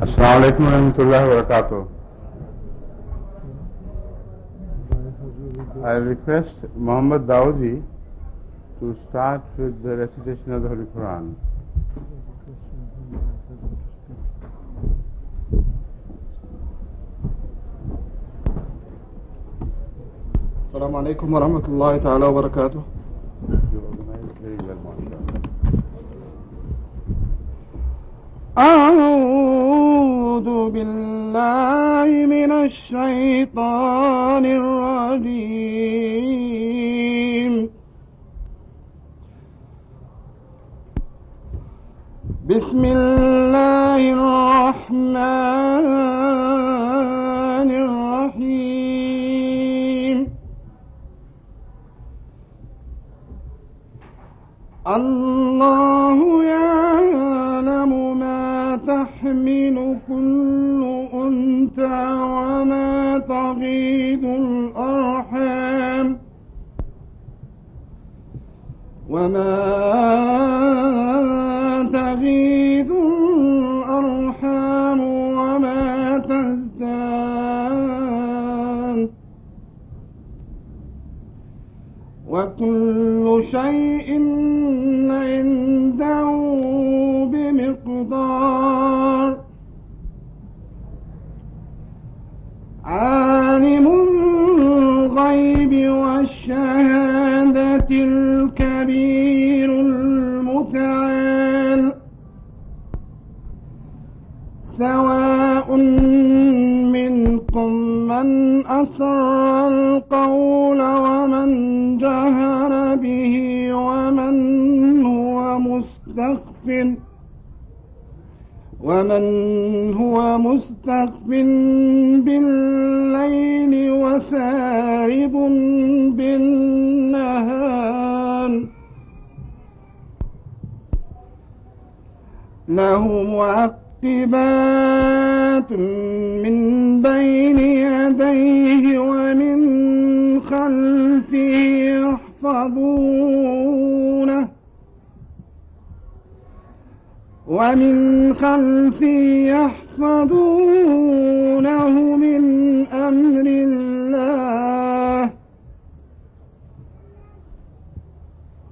Assalamualaikum warahmatullahi wabarakatuh. I request Muhammad Dawoodi to start with the recitation of the Holy Quran. Assalamu alaikum wa rahmatullahi ta'ala wa barakatuh. أعوذ بالله من الشيطان الرجيم. بسم الله الرحمن الرحيم. الله يعلم ما تحمل كل أنثى وما تغيض الأرحام وما تزداد وكل شيء عنده بمقدار. عالم الغيب والشهادة الكبير المتعال. سواء منكم من أسر القول ومن جهر به ومن هو مستخف بالليل وسارب بالنهار. له معقبات من بين يديه ومن خلفه يحفظونه من أمر الله.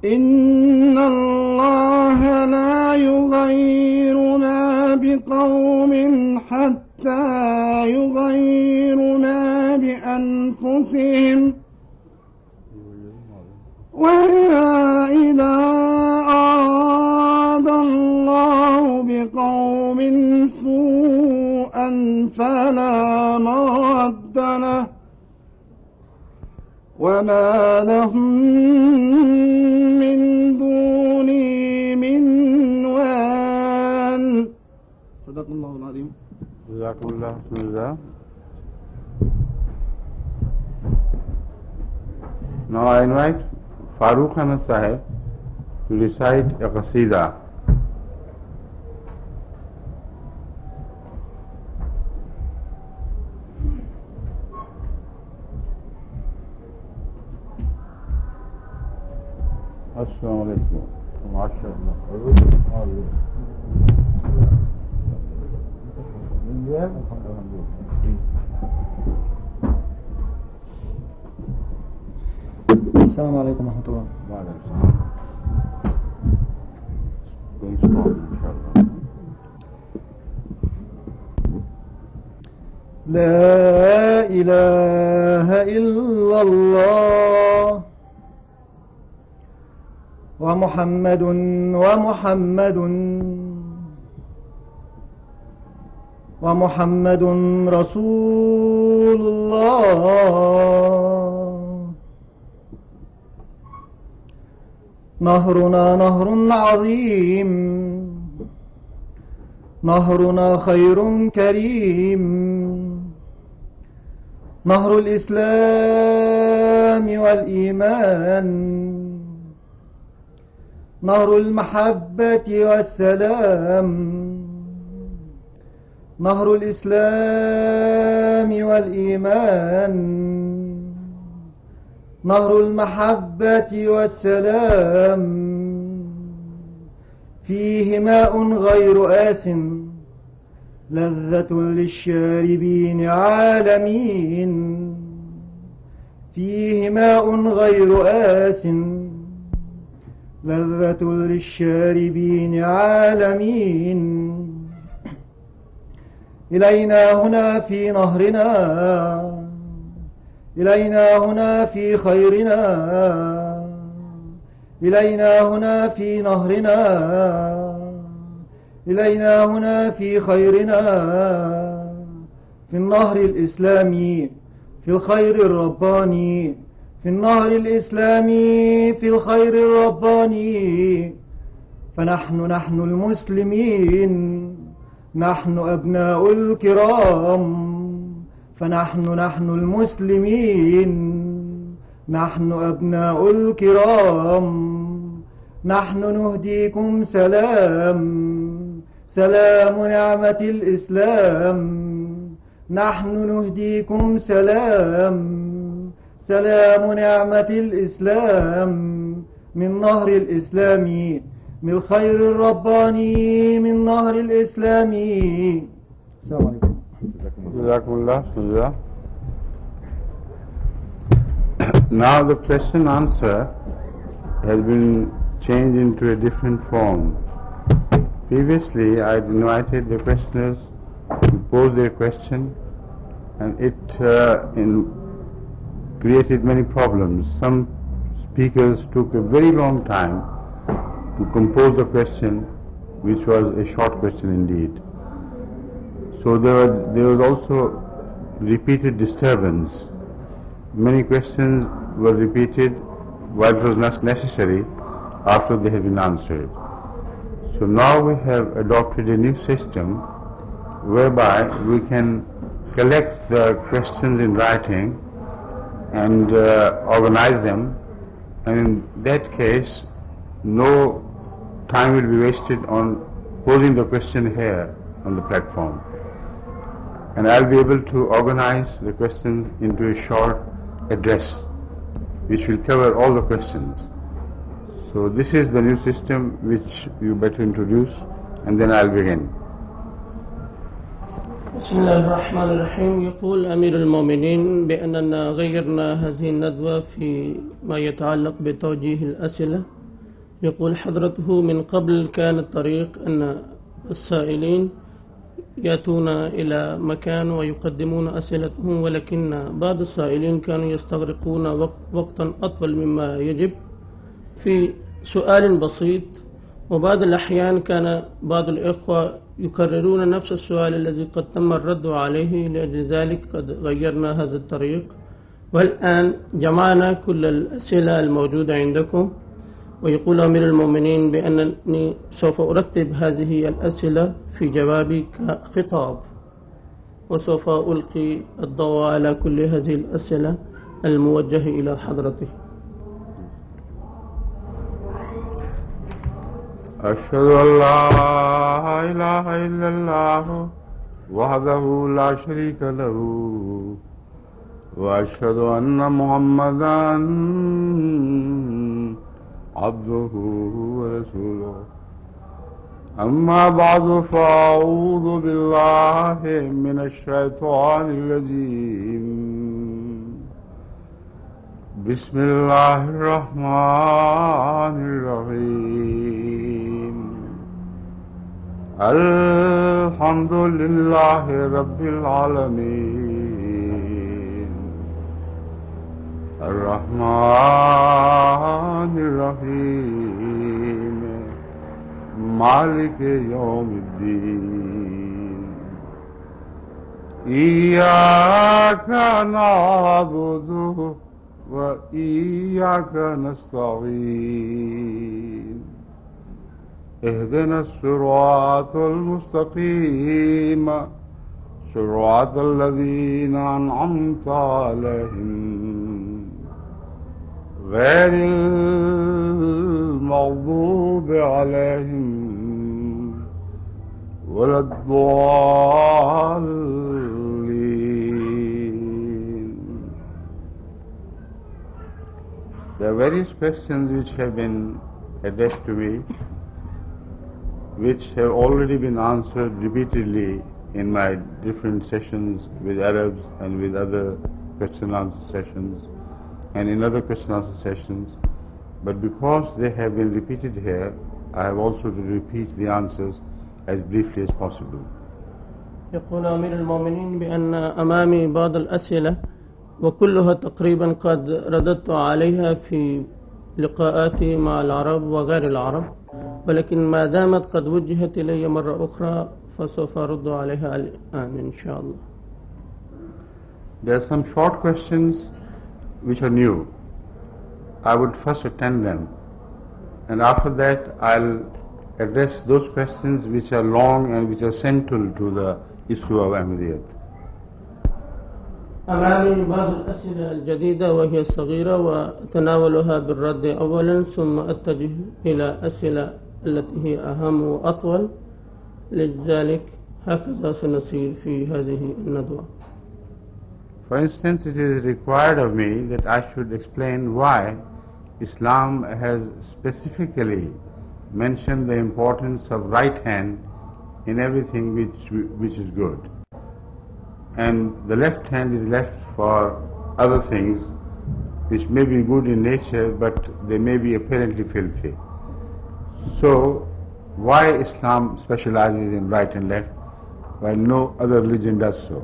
إن الله لا يغير ما بقوم حتى يغيروا ما بأنفسهم. وإذا أراد الله بقوم سوءا فلا مرد له وما لهم من دونه من وال. صدق الله العظيم. جزاكم الله خيرا. Now I invite Farooq Ahmed Sahib to recite a qasida. Assalamu alaikum. MashaAllah. السلام عليكم ورحمة الله. وعليكم السلام. Going strong, inshallah. لا إله إلا الله ومحمد رسول الله. نهرنا نهر عظيم، نهرنا خير كريم، نهر الإسلام والإيمان، نهر المحبة والسلام، نهر الإسلام والإيمان، نهر المحبة والسلام، فيه ماء غير آس، لذة للشاربين عالمين. فيه ماء غير آس، لذة للشاربين عالمين. إلينا هنا في نهرنا، إلينا هنا في خيرنا، إلينا هنا في نهرنا، إلينا هنا في خيرنا. في النهر الإسلامي في الخير الرباني، في النهر الإسلامي في الخير الرباني. فنحن المسلمين، نحن أبناء الكرام. فنحن المسلمين، نحن أبناء الكرام. نحن نهديكم سلام، سلام نعمة الإسلام. نحن نهديكم سلام، سلام نعمة الإسلام. من نهر الإسلام، من الخير الرباني، من نهر الإسلام. السلام عليكم. Jazakumullah. Now the question answer has been changed into a different form. Previously I had invited the questioners to pose their question, and it created many problems. Some speakers took a very long time to compose the question, which was a short question indeed. So there was also repeated disturbance. Many questions were repeated while it was not necessary after they had been answered. So now we have adopted a new system whereby we can collect the questions in writing and organize them, and in that case no time will be wasted on posing the question here on the platform, and I'll be able to organize the questions into a short address which will cover all the questions. So this is the new system which you better introduce, and then I'll begin. بسم الله الرحمن الرحيم. يقول أمير المؤمنين بأننا غيرنا هذه الندوة فيما يتعلق بتوجيه الأسئلة. يقول حضرته من قبل كان الطريق أن السائلين يأتون إلى مكان ويقدمون أسئلتهم، ولكن بعض السائلين كانوا يستغرقون وقتا أطول مما يجب في سؤال بسيط، وبعض الأحيان كان بعض الإخوة يكررون نفس السؤال الذي قد تم الرد عليه. لأجل ذلك قد غيرنا هذا الطريق، والآن جمعنا كل الأسئلة الموجودة عندكم. ويقول أمير المؤمنين بأنني سوف أرتب هذه الأسئلة في جوابي كخطاب، وسوف ألقي الضوء على كل هذه الأسئلة الموجهة إلى حضرته. أشهد أن لا إله إلا الله وحده لا شريك له، وأشهد أن محمدا عبده ورسوله. أما بعد، فأعوذ بالله من الشيطان الرجيم. Bismillahirrahmanirrahim. Alhamdulillahi Rabbil Alameen. Ar-Rahmanir-Rahim. Malik Yawmiddin. Iyyaka na'budu wa iyyaka nasta'in. اهدنا الصراط المستقيم صراط الذين أنعمت عليهم غير المغضوب عليهم ولا الضالين. There are various questions which have been addressed to me, which have already been answered repeatedly in my different sessions with Arabs and with other question and answer sessions and in other question and answer sessions. But because they have been repeated here, I have also to repeat the answers as briefly as possible. يقول أمير المؤمنين بأن أمامي بعض الأسئلة وكلها تقريبا قد رددت عليها في لقاءاتي مع العرب وغير العرب، ولكن ما دامت قد وجهت إلي مرة أخرى فسوف أرد عليها الآن إن شاء الله. There are some short questions which are new. I would first attend them, and after that I'll address those questions which are long and which are central to the issue of Ahmadiyyat. أمامي بعض الأسئلة الجديدة وهي صغيرة وأتناولها بالرد أولا ثم أتجه إلى أسئلة التي هي أهم وأطول، لذلك هكذا سنسير في هذه الندوة. For instance, it is required of me that I should explain why Islam has specifically mentioned the importance of right hand in everything which is good, and the left hand is left for other things which may be good in nature but they may be apparently filthy. So why Islam specializes in right and left while no other religion does so?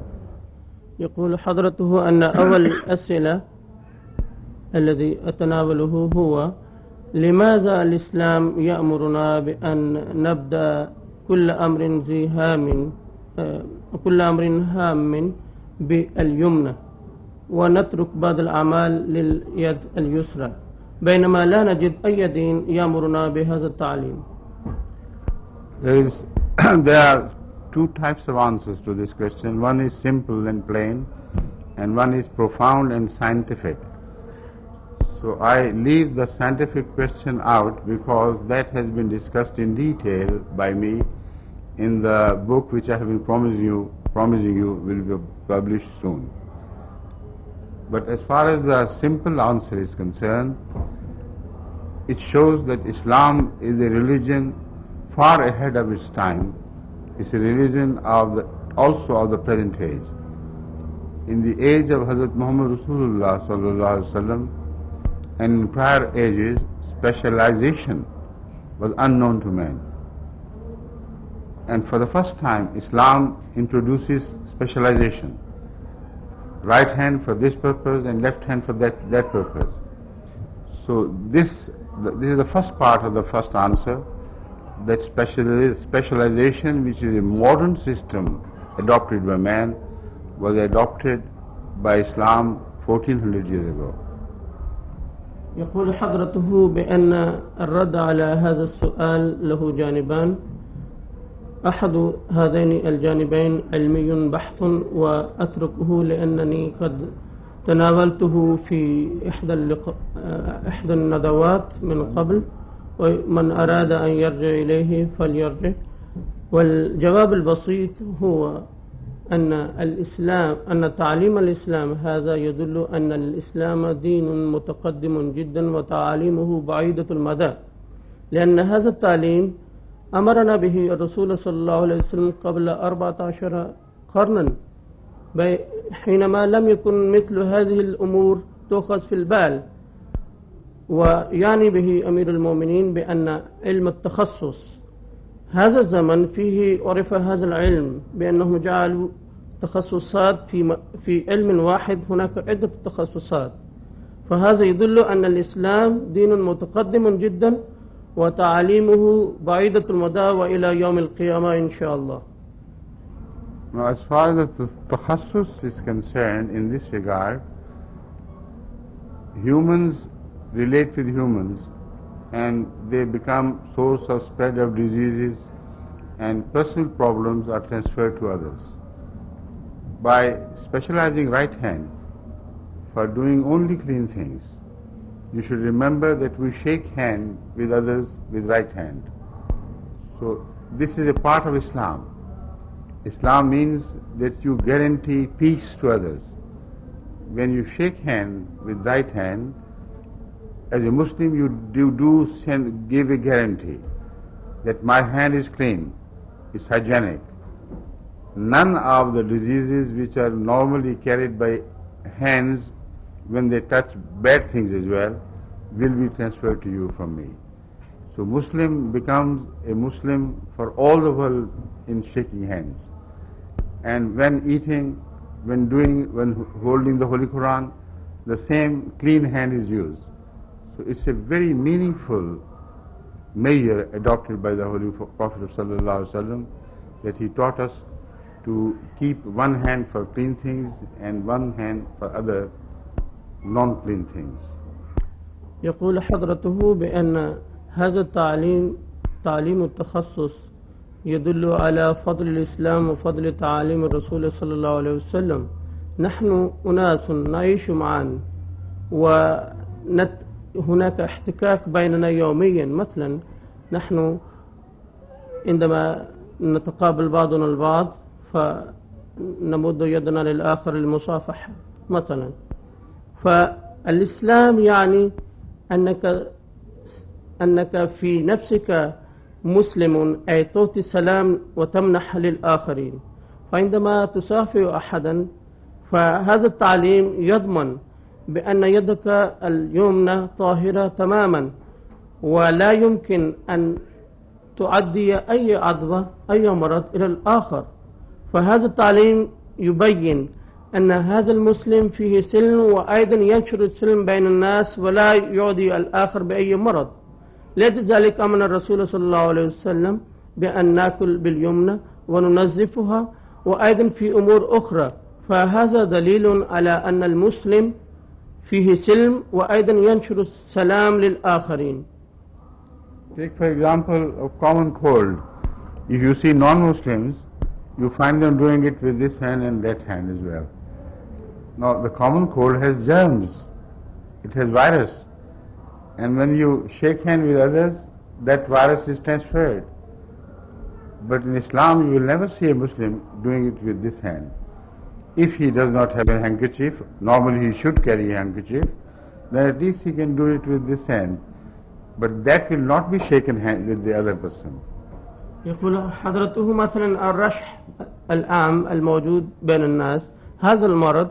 يقول حضرته أن أول الأسئلة الذي أتناوله هو لماذا الإسلام يأمرنا بأن نبدأ كل أمر هام باليمنى ونترك بعض الأعمال لليد اليسرى، بينما لا نجد أي دين يأمرنا بهذا التعليم. There are two types of answers to this question. One is simple and plain, and one is profound and scientific. So I leave the scientific question out because that has been discussed in detail by me in the book which I have been promising you will be published soon. But as far as the simple answer is concerned, it shows that Islam is a religion far ahead of its time. It's a religion also of the present age. In the age of Hazrat Muhammad Rasulullah sallallahu alaihi wasallam and in prior ages, specialization was unknown to man. And for the first time, Islam introduces specialization. Right hand for this purpose and left hand for that purpose. So this is the first part of the first answer, that specialization, which is a modern system adopted by man, was adopted by Islam 1400 years ago. يقول حضرته بأن الرد على هذا السؤال له جانبان، أحد هذين الجانبين علمي بحت وأتركه لأنني قد تناولته في إحدى الندوات من قبل، ومن أراد أن يرجع إليه فليرجع. والجواب البسيط هو أن تعليم الإسلام هذا يدل أن الإسلام دين متقدم جدا وتعاليمه بعيدة المدى، لأن هذا التعليم أمرنا به الرسول صلى الله عليه وسلم قبل 14 قرنا، حينما لم يكن مثل هذه الأمور تؤخذ في البال. ويعني به أمير المؤمنين بأن علم التخصص هذا الزمن فيه عرف هذا العلم بأنهم جعلوا تخصصات في علم واحد، هناك عدة تخصصات، فهذا يدل أن الإسلام دين متقدم جدا وتعاليمه بعيدة المدى وإلى يوم القيامة إن شاء الله. Now, as far as the takhasus is concerned, in this regard, humans relate with humans and they become source of spread of diseases and personal problems are transferred to others. By specializing right hand for doing only clean things, you should remember that we shake hand with others with right hand. So this is a part of Islam. Islam means that you guarantee peace to others. When you shake hand with right hand, as a Muslim you give a guarantee that my hand is clean, it's hygienic. None of the diseases which are normally carried by hands when they touch bad things as well will be transferred to you from me. So Muslim becomes a Muslim for all the world in shaking hands. And when eating, when holding the Holy Quran, the same clean hand is used. So it's a very meaningful measure adopted by the Holy Prophet ﷺ, that he taught us to keep one hand for clean things and one hand for other non-clean things. يقول حضرته بأن هذا تعليم التخصص يدل على فضل الإسلام وفضل تعاليم الرسول صلى الله عليه وسلم. نحن أناس نعيش معا وهناك احتكاك بيننا يوميا. مثلا نحن عندما نتقابل بعضنا البعض فنمد يدنا للآخر للمصافحة مثلا. فالإسلام يعني أنك في نفسك مسلم، أي تعطي السلام وتمنح للآخرين. فعندما تصافح أحدا فهذا التعليم يضمن بأن يدك اليمنى طاهرة تماما ولا يمكن أن تعدي أي عدوى أي مرض إلى الآخر. فهذا التعليم يبين أن هذا المسلم فيه سلم وأيضا ينشر السلم بين الناس ولا يعدي الآخر بأي مرض. لذلك أمر الرسول صلى الله عليه وسلم بأن نأكل باليمنى وننظفها وأيضا في أمور أخرى. فهذا دليل على أن المسلم فيه سلم وأيضا ينشر السلام للآخرين. Take for example of common cold. If you see non-Muslims, you find them doing it with this hand and that hand as well. Now the common cold has germs, it has virus, and when you shake hands with others, that virus is transferred. But in Islam you will never see a Muslim doing it with this hand. If he does not have a handkerchief, normally he should carry a handkerchief, then at least he can do it with this hand. But that will not be shaken hand with the other person. يقول حضرته مثلا الرشح العام الموجود بين الناس، هذا المرض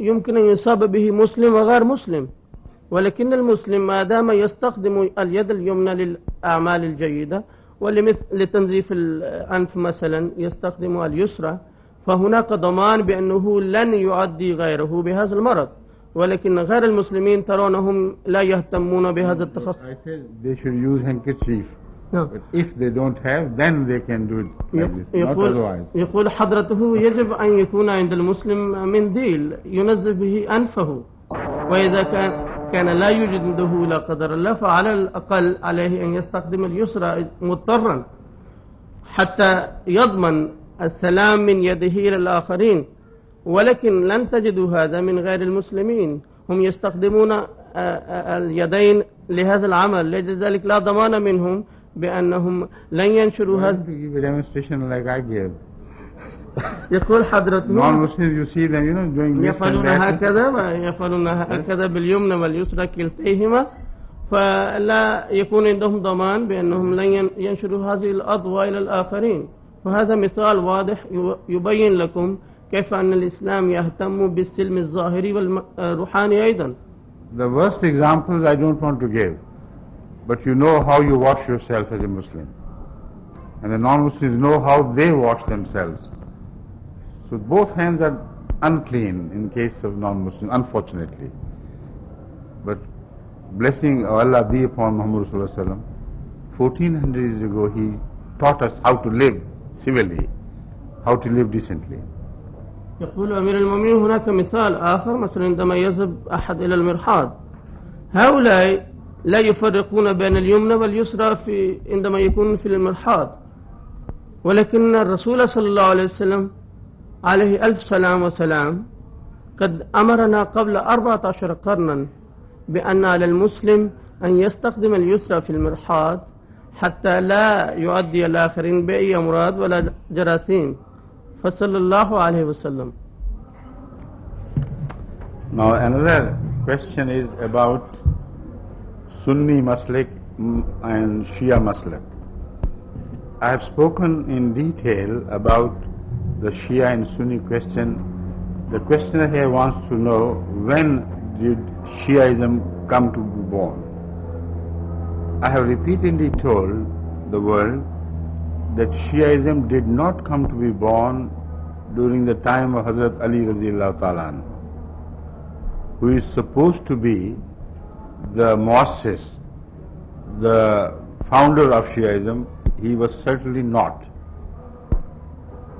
يمكن أن يصاب به مسلم وغير مسلم، ولكن المسلم ما دام يستخدم اليد اليمنى للأعمال الجيدة ولتنظيف الأنف مثلا يستخدم اليسرى، فهناك ضمان بأنه لن يعدي غيره بهذا المرض. ولكن غير المسلمين ترونهم لا يهتمون بهذا التخصص. I said they should use handkerchief. No. But if they don't have, then they can do it like this, not otherwise. يقول حضرته يجب أن يكون عند المسلم منديل ينظف به أنفه، وإذا كان لا يوجد عنده لا قدر الله فعلى الأقل عليه أن يستخدم اليسرى مضطرا حتى يضمن السلام من يده إلى الآخرين. ولكن لن تجدوا هذا من غير المسلمين، هم يستخدمون اليدين لهذا العمل، لذلك لا ضمان منهم بأنهم لن ينشروا هذا. يقول حضرته يفعلون هكذا ويفعلون هكذا باليمنى واليسرى كلتيهما، فلا يكون عندهم ضمان بأنهم لن ينشروا هذه الأضواء إلى الآخرين. فهذا مثال واضح يبين لكم كيف أن الإسلام يهتم بالسلم الظاهري والروحاني أيضا. The worst examples I don't want to give, but you know how you wash yourself as a Muslim, and the non-Muslims know how they wash themselves. So both hands are unclean in case of non-Muslims, unfortunately. But blessing of Allah be upon Muhammad Sallallahu Alaihi Wasallam, 1400 years ago he taught us how to live civilly, how to live decently. يقول أمير المؤمنين هناك مثال آخر، مثلا عندما يذهب أحد إلى المرحاض، هؤلاء لا يفرقون بين اليمنى واليسرى عندما يكون في المرحاض، ولكن الرسول صلى الله عليه وسلم عليه ألف سلام وسلام قد أمرنا قبل 14 قرنا بأن على المسلم أن يستخدم اليسرى في المرحاض حتى لا يؤدي الآخرين بأي أمراض ولا جراثيم، فصلى الله عليه وسلم. Now another question is about Sunni Maslak and Shia Maslak. I have spoken in detail about the Shia and Sunni question. The questioner here wants to know, when did Shiaism come to be born? I have repeatedly told the world that Shiaism did not come to be born during the time of Hazrat Ali Raziyallahu Ta'ala anhu, who is supposed to be the Muassis, the founder of Shiaism. He was certainly not.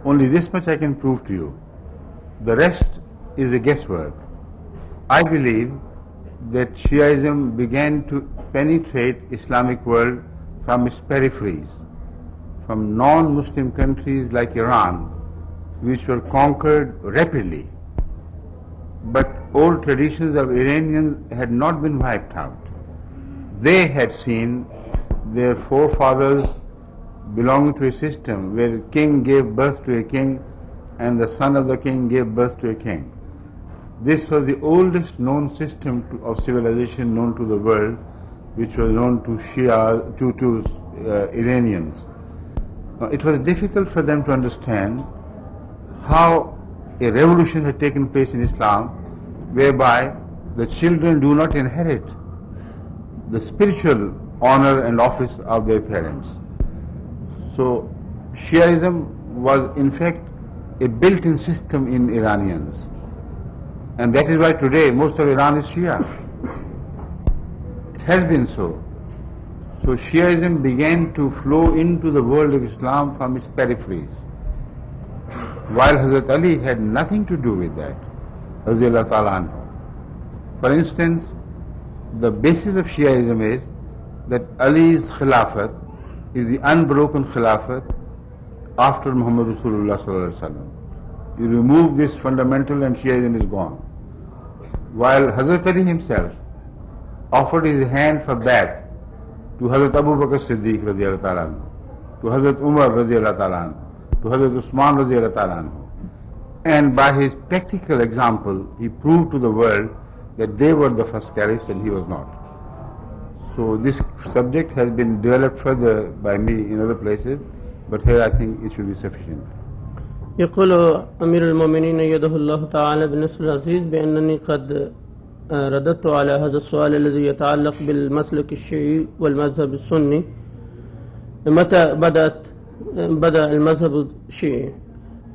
Only this much I can prove to you. The rest is a guesswork. I believe that Shiaism began to penetrate Islamic world from its peripheries, from non-Muslim countries like Iran, which were conquered rapidly. But old traditions of Iranians had not been wiped out. They had seen their forefathers belonging to a system where a king gave birth to a king and the son of the king gave birth to a king. This was the oldest known system of civilization known to the world, which was known to Iranians. Now, it was difficult for them to understand how a revolution had taken place in Islam, whereby the children do not inherit the spiritual honor and office of their parents. So Shiaism was in fact a built-in system in Iranians, and that is why today most of Iran is Shia. It has been so. So Shiaism began to flow into the world of Islam from its peripheries, while Hazrat Ali had nothing to do with that, Raziyallahu Ta'ala anhu. For instance, the basis of Shiaism is that Ali's Khilafat is the unbroken Khilafat after Muhammad Rasulullah Sallallahu Alaihi Wasallam. You remove this fundamental and Shiaism is gone. While Hazrat Ali himself offered his hand for Bai'at to Hazrat Abu Bakr Siddiq Radiyallahu Ta'ala anhu, to Hazrat Umar Radiyallahu Ta'ala anhu, to Hazrat Usman Radiyallahu Ta'ala anhu. And by his practical example, he proved to the world that they were the first caliphs and he was not. So this subject has been developed further by me in other places, but here I think it should be sufficient. يقول أمير المؤمنين يده الله تعالى بالنصر العزيز بأنني قد رددت على هذا السؤال الذي يتعلق بالمسلك الشيعي والمذهب السني. متى بدأ المذهب الشيعي؟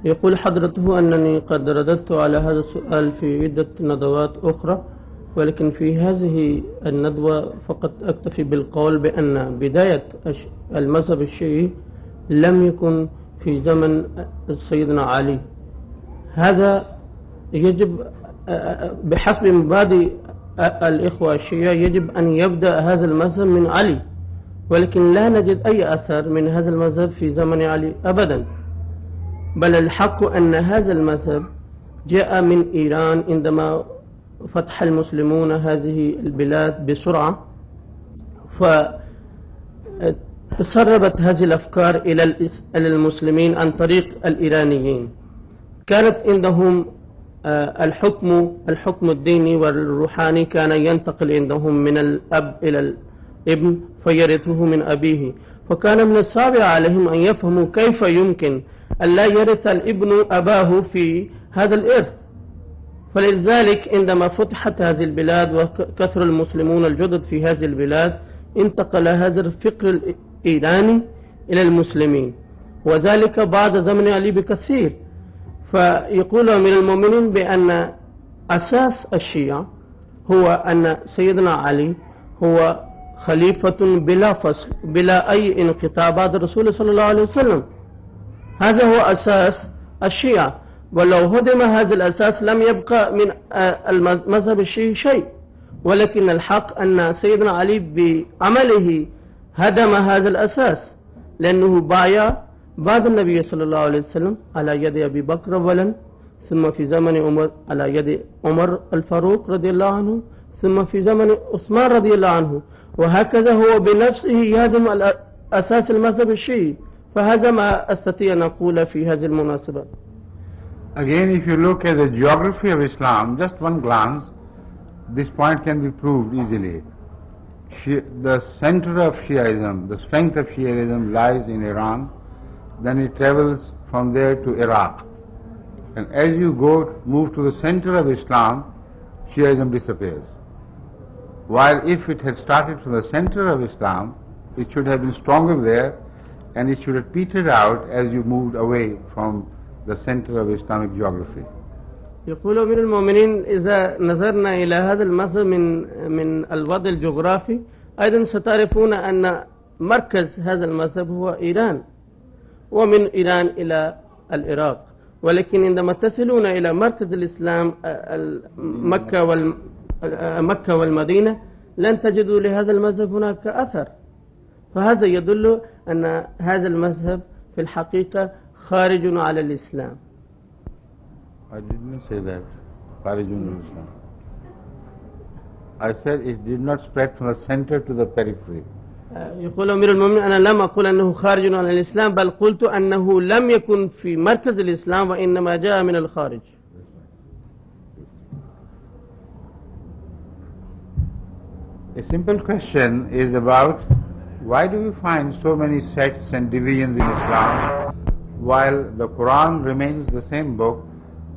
يقول حضرته أنني قد رددت على هذا السؤال في عدة ندوات أخرى، ولكن في هذه الندوة فقط أكتفي بالقول بأن بداية المذهب الشيعي لم يكن في زمن سيدنا علي. هذا يجب بحسب مبادئ الإخوة الشيعة يجب أن يبدأ هذا المذهب من علي، ولكن لا نجد أي أثر من هذا المذهب في زمن علي أبدا، بل الحق أن هذا المذهب جاء من إيران عندما فتح المسلمون هذه البلاد بسرعة، فتسربت هذه الأفكار إلى المسلمين عن طريق الإيرانيين. كانت عندهم الحكم الديني والروحاني كان ينتقل عندهم من الأب إلى الابن فيرثه من أبيه، فكان من الصعب عليهم أن يفهموا كيف يمكن أن لا يرث الابن أباه في هذا الإرث. فلذلك عندما فتحت هذه البلاد وكثر المسلمون الجدد في هذه البلاد انتقل هذا الفكر الإيراني إلى المسلمين، وذلك بعد زمن علي بكثير. فيقول أمير المؤمنين بأن أساس الشيعة هو أن سيدنا علي هو خليفة بلا فصل بلا أي انقطاع بعد الرسول صلى الله عليه وسلم. هذا هو أساس الشيعة، ولو هدم هذا الأساس لم يبقى من المذهب الشيعي شيء. ولكن الحق أن سيدنا علي بعمله هدم هذا الأساس، لأنه بايع بعد النبي صلى الله عليه وسلم على يد أبي بكر أولا، ثم في زمن عمر على يد عمر الفاروق رضي الله عنه، ثم في زمن عثمان رضي الله عنه، وهكذا هو بنفسه يهدم أساس المذهب الشيعي. فهذا ما أستطيع أن أقول في هذه المناسبة. Again, if you look at the geography of Islam, just one glance, this point can be proved easily. The center of Shiaism, the strength of Shiaism lies in Iran, then it travels from there to Iraq. And as you move to the center of Islam, Shiaism disappears. While if it had started from the center of Islam, it should have been stronger there, and it should have petered out as you moved away from the center of Islamic geography. يقول أمير المؤمنين إذا نظرنا إلى هذا المذهب من الوضع الجغرافي، أيضا ستعرفون أن مركز هذا المذهب هو إيران، ومن إيران إلى العراق. ولكن عندما تصلون إلى مركز الإسلام مكة والمدينة لن تجدوا لهذا المذهب هناك أثر. فهذا يدل أن هذا المذهب في الحقيقة خارج على الإسلام. I didn't say that. خارج على الإسلام. I said it did not spread from the center to the periphery. يقول أمير المؤمنين أنا لم أقول أنه خارج على الإسلام، بل قلت أنه لم يكن في مركز الإسلام وإنما جاء من الخارج. A simple question is about why do we find so many sects and divisions in Islam while the Quran remains the same book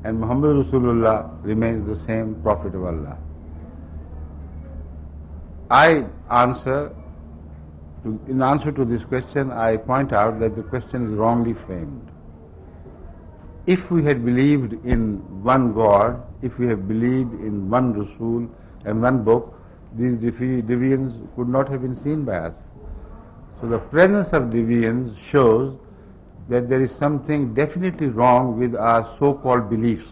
and Muhammad Rasulullah remains the same Prophet of Allah? In answer to this question, I point out that the question is wrongly framed. If we had believed in one God, if we had believed in one Rasul and one book, these divisions could not have been seen by us. So the presence of divisions shows that there is something definitely wrong with our so-called beliefs.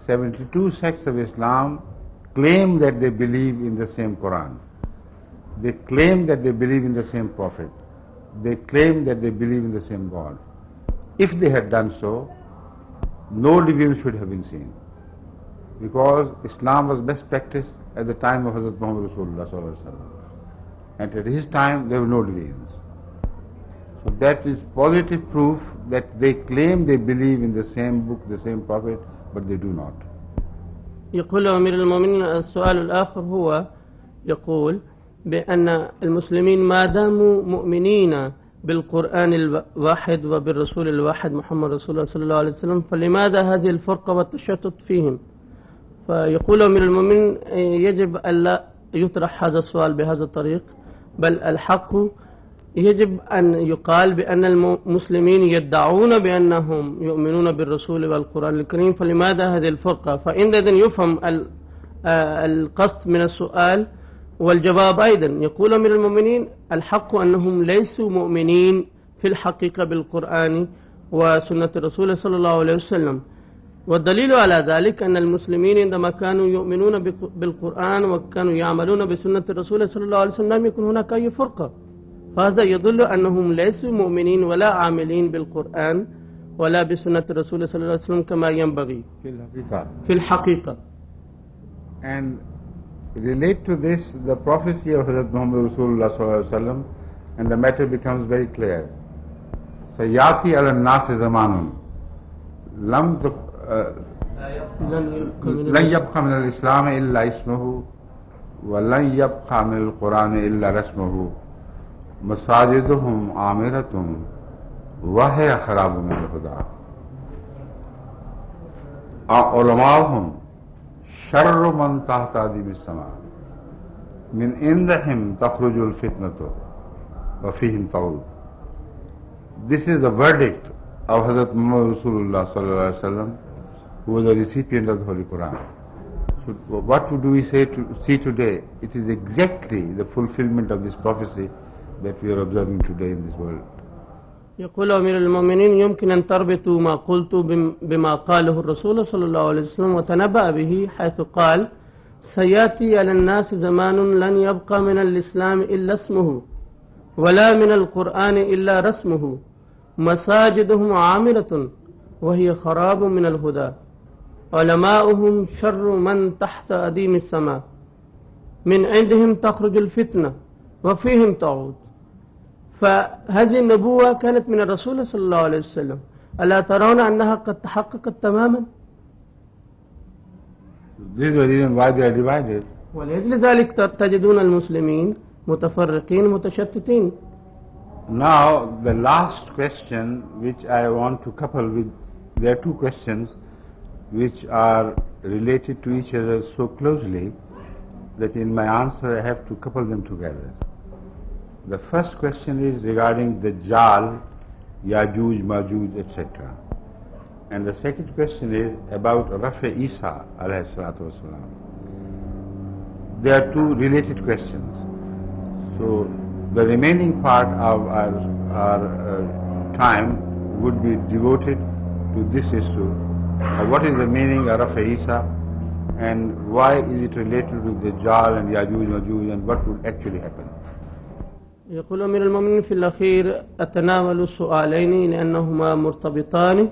72 sects of Islam claim that they believe in the same Quran. They claim that they believe in the same Prophet. They claim that they believe in the same God. If they had done so, no division should have been seen, because Islam was best practiced at the time of Hazrat Muhammad Rasulullah sallallahu alaihi wasallam, and at his time there were no divisions. So that is positive proof that they claim they believe in the same book, the same Prophet, but they do not. يقول أمير المؤمنين السؤال الآخر هو يقول بأن المسلمين ما داموا مؤمنين بالقرآن الواحد وبالرسول الواحد محمد رسول الله صلى الله عليه وسلم، فلماذا هذه الفرقة والتشتت فيهم؟ فيقول أمير المؤمنين يجب ألا يطرح هذا السؤال بهذا الطريق، بل الحق يجب أن يقال بأن المسلمين يدعون بأنهم يؤمنون بالرسول والقرآن الكريم، فلماذا هذه الفرقة؟ فعندئذ يفهم القصد من السؤال والجواب أيضا. يقول أمير المؤمنين الحق أنهم ليسوا مؤمنين في الحقيقة بالقرآن وسنة الرسول صلى الله عليه وسلم، والدليل على ذلك أن المسلمين عندما كانوا يؤمنون بالقرآن وكانوا يعملون بسنة الرسول صلى الله عليه وسلم لم يكن هناك أي فرقة. فهذا يدل أنهم ليسوا مؤمنين ولا عاملين بالقرآن ولا بسنة الرسول صلى الله عليه وسلم كما ينبغي في الحقيقة. And relate to this the prophecy of Hazrat Muhammad Rasulullah sallallahu alaihi wasallam, and the matter becomes very clear. Sayati ala nas zamanun lam lan yabqa min al-islam illa ismuhu wa lan yabqa min al-quran illa rasmuhu masajiduhum amiratun wa hiya kharabu min al-huda. علماؤهم شر من تحت أديم السماء من عندهم تخرج الفتنة وفيهم تعود. This is the verdict of Hazrat Muhammad Rasulullah sallallahu alaihi wasallam, who was the recipient of the Holy Quran. So what do we see today? It is exactly the fulfillment of this prophecy that we are observing today in this world. يقول أمير المؤمنين يمكن أن تربطوا ما قلت بما قاله الرسول صلى الله عليه وسلم وتنبأ به، حيث قال: سيأتي على الناس زمان لن يبقى من الإسلام إلا اسمه ولا من القرآن إلا رسمه مساجدهم عامرة وهي خراب من الهدى علماؤهم شر من تحت أديم السماء من عندهم تخرج الفتنة وفيهم تعود. فهذه النبوة كانت من الرسول صلى الله عليه وسلم، ألا ترون أنها قد تحققت تماما؟ This is the reason why they are divided. ولأجل ذلك تجدون المسلمين متفرقين متشتتين. Now the last question which I want to couple with, there are two questions which are related to each other so closely that in my answer I have to couple them together. The first question is regarding the Dajjal, Yajuj, Majuj, etc. And the second question is about Rafa Isa alayhi salatu wasalam. There are two related questions. So the remaining part of our time would be devoted to this issue of what is the meaning of Rafa Isa and why is it related to the Dajjal and Yajuj, Majuj, and what would actually happen. يقول أمير المؤمنين في الأخير أتناول السؤالين لأنهما مرتبطان.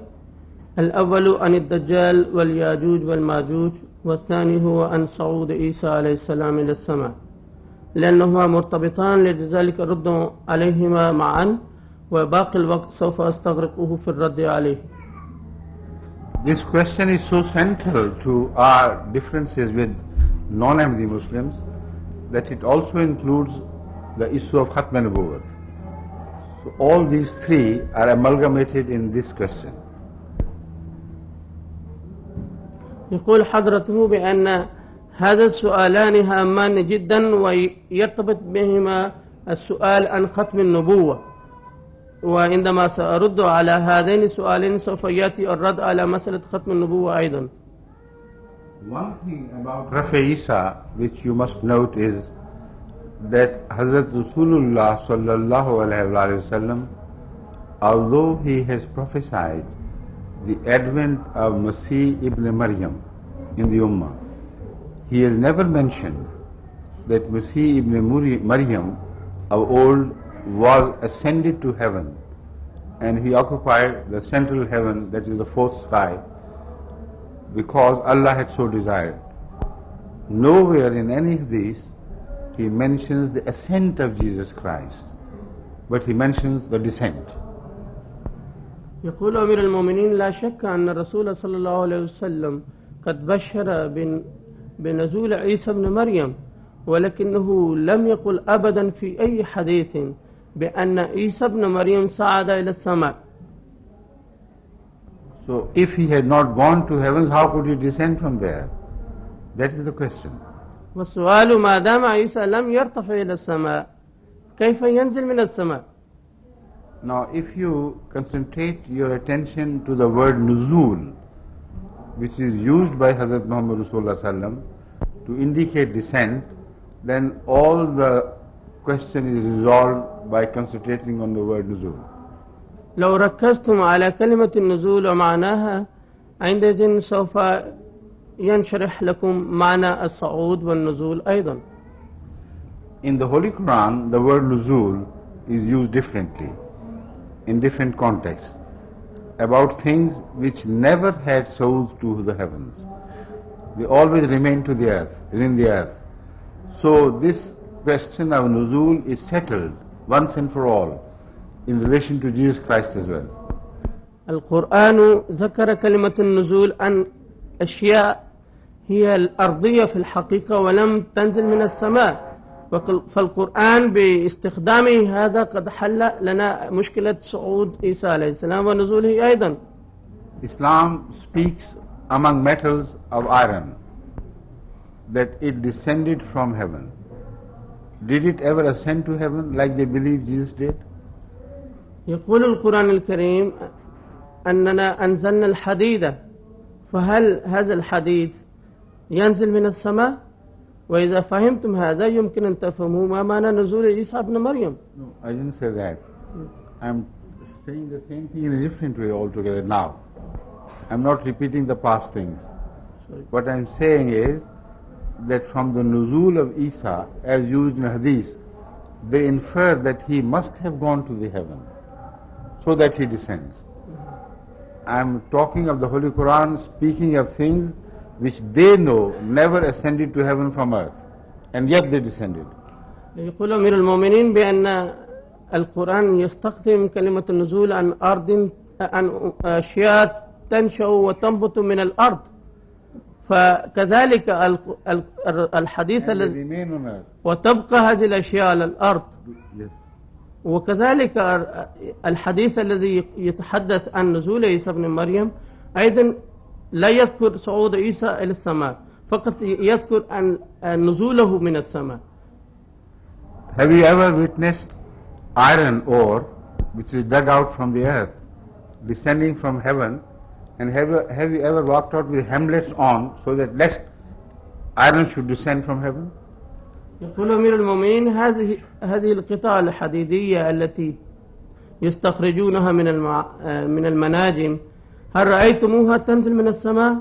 الأول عن الدجال والياجوج والماجوج، والثاني هو عن صعود عيسى عليه السلام إلى السماء، لأنهما مرتبطان، لذلك أرد عليهما معا وباقي الوقت سوف أستغرقه في الرد عليه. This question is so central to our differences with non-Ahmadi Muslims that it also includes the issue of Khatam Nabuwwa. So all these three are amalgamated in this question. يقول حضرته بأن هذا السؤالان هامان جدا ويرتبط بهما السؤال عن ختم النبوة، وعندما سأرد على هذين السؤالين سوف يأتي الرد على مسألة ختم النبوة أيضا. One thing about Rafa Isa which you must note is that Hazrat Rasulullah sallallahu alaihi wasallam, although he has prophesied the advent of Masih ibn Maryam in the Ummah, he has never mentioned that Masih ibn Maryam of old was ascended to heaven and he occupied the central heaven, that is the fourth sky, because Allah had so desired. Nowhere in any of these he mentions the ascent of Jesus Christ, but he mentions the descent. يقول أمير المؤمنين لا شك أن الرسول صلى الله عليه وسلم قد بشر بنزول عيسى بن مريم، ولكنه لم يقل أبدا في أي حديث بأن عيسى بن مريم صعد إلى السماء. So if he had not gone to heavens, how could he descend from there? That is the question. والسؤال ما دام عيسى لم يرتفع إلى السماء كيف ينزل من السماء؟ Now if you concentrate your attention to the word nuzul, which is used by Hazrat Muhammad Rasulullah sallam to indicate descent, then all the question is resolved by concentrating on the word nuzul. لو ركزتم على كلمة النزول ومعناها عندئذ سوف ينشرح لكم معنى الصعود والنزول أيضا. In the Holy Quran, the word nuzul is used differently, in different contexts, about things which never had souls to the heavens. They always remain to the earth, in the earth. So this question of nuzul is settled once and for all in relation to Jesus Christ as well. القرآن ذكر كلمة النزول عن أشياء هي الأرضية في الحقيقة ولم تنزل من السماء، فالقرآن باستخدامه هذا قد حل لنا مشكلة صعود عيسى عليه السلام ونزوله أيضا. Islam speaks among metals of iron, that it descended from heaven. Did it ever ascend to heaven like they believe Jesus did? يقول القرآن الكريم أننا أنزلنا الحديد، فهل هذا الحديد ينزل من السماء؟ وإذا فهمتم هذا يمكن أن تفهموا ما معنى نزول عيسى ابن مريم. No, I didn't say that. I'm saying the same thing in a different way altogether now. I'm not repeating the past things. Sorry. What I'm saying is that from the nuzul of Isa, as used in Hadith, they infer that he must have gone to the heaven, so that he descends. I'm talking of the Holy Quran, speaking of things which they know never ascended to heaven from earth, and yet they descended. يقول أمير المؤمنين بأن القرآن يستخدم كلمة النزول عن أرض، عن أشياء تنشأ وتنبت من الأرض، فكذلك الحديث الذي وتبقى هذه الأشياء على الأرض. وكذلك الحديث الذي يتحدث عن نزول عيسى ابن مريم أيضا لا يذكر صعود عيسى إلى السماء، فقط يذكر عن نزوله من السماء. Have you ever witnessed iron ore which is dug out from the earth, descending from heaven, and have you ever walked out with hamlets on so that lest iron should descend from heaven? يقول أمير المؤمنين هذه القطع الحديدية التي يستخرجونها من المناجم، هل رأيتموها تنزل من السماء؟